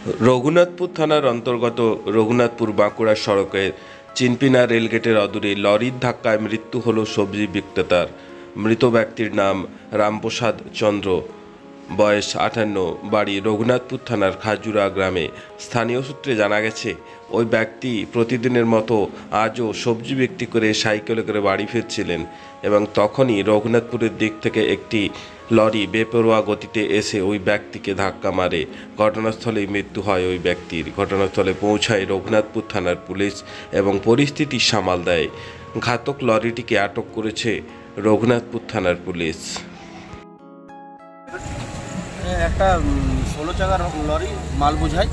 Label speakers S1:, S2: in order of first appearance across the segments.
S1: রঘুনাথপুর থানার অন্তর্গত রঘুনাথপুর বাঁকুড়া সড়কের চিনপিনা রেলগেটের অদূরে লরির ধাক্কায় মৃত্যু হল সবজি বিক্রেতার। মৃত ব্যক্তির নাম রামপ্রসাদ চন্দ্র, বয়স 58, বাড়ি রঘুনাথপুর থানার খাজুরা গ্রামে। স্থানীয় সূত্রে জানা গেছে, ওই ব্যক্তি প্রতিদিনের মতো আজও সবজি বিক্রি করে সাইকেলে করে বাড়ি ফিরছিলেন এবং তখনই রঘুনাথপুরের দিক থেকে একটি লরি বেপরোয়া গতিতে এসে ওই ব্যক্তিকে ধাক্কা মারে। ঘটনাস্থলেই মৃত্যু হয় ওই ব্যক্তির। ঘটনাস্থলে পৌঁছায় রঘুনাথপুর থানার পুলিশ এবং পরিস্থিতি সামাল দেয়। ঘাতক লরিটিকে আটক করেছে রঘুনাথপুর থানার পুলিশ।
S2: একটা 16 চাকার লরি মাল বোঝাই,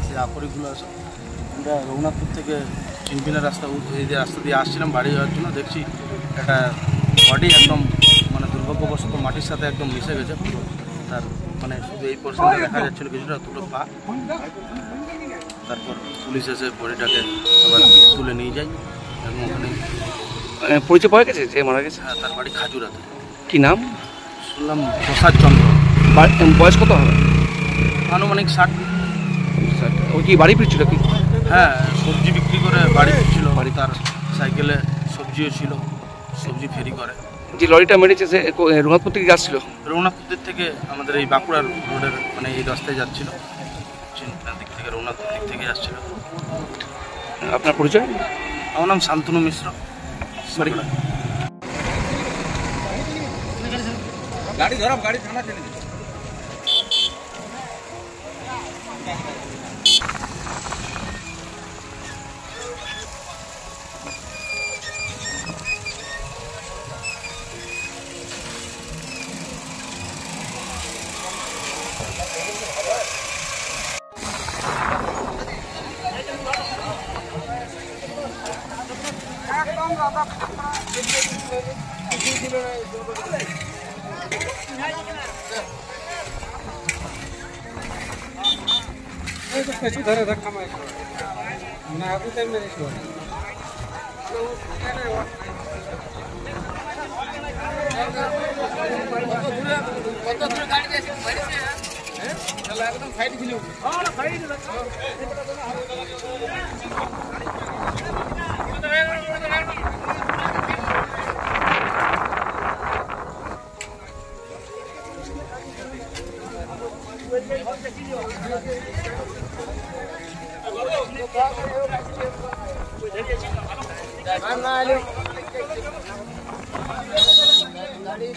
S2: সে আকরিকগুলো আছে। আমরা রঘুনাথপুর থেকে চিনপিনা রাস্তা দিয়ে আসছিলাম বাড়ি যাওয়ার জন্য। দেখছি একটা বডি একদম দুর্ভাগ্যবশত মাটির সাথে একদম মিশে গেছে পুরো। তার শুধু এই পোর্শনটা দেখা যাচ্ছিলো, কিছুটা দুটো পা। তারপর পুলিশ এসে বডিটাকে আবার তুলে নিয়ে যায় এবং ওখানে
S3: পরিচয় পাওয়া গেছে যে মারা গেছে।
S2: হ্যাঁ, তার বাড়ি খাজুরাতে।
S3: কি নাম
S2: শুনলাম? প্রসাদ চন্দ্র।
S3: বয়স কত হবে?
S2: আনুমানিক 60।
S3: ও কি বাড়ি ফিরছিল কি?
S2: হ্যাঁ, সবজি বিক্রি করে বাড়ি ফিরছিল। তার সাইকেলে সবজিও ছিল, সবজি ফেরি করে।
S3: যে লরিটা মেরেছে সে রঘুনাথপুর থেকে আসছিল?
S2: রঘুনাথপুর থেকে আমাদের এই বাঁকুড়ার রোডের এই রাস্তায় যাচ্ছিল, চিনপিনার দিক থেকে রঘুনাথপুর দিক থেকে আসছিল।
S3: আপনার পরিচয়?
S2: আমার নাম শান্তনু মিশ্র। গাড়ি ধরাম, গাড়ি থানা চলে যাবে।
S4: कैसे धरे धक्का मार ना अभी तक मेरे को एकदम फाइट खेलो। हां ना फाइट गाड़ी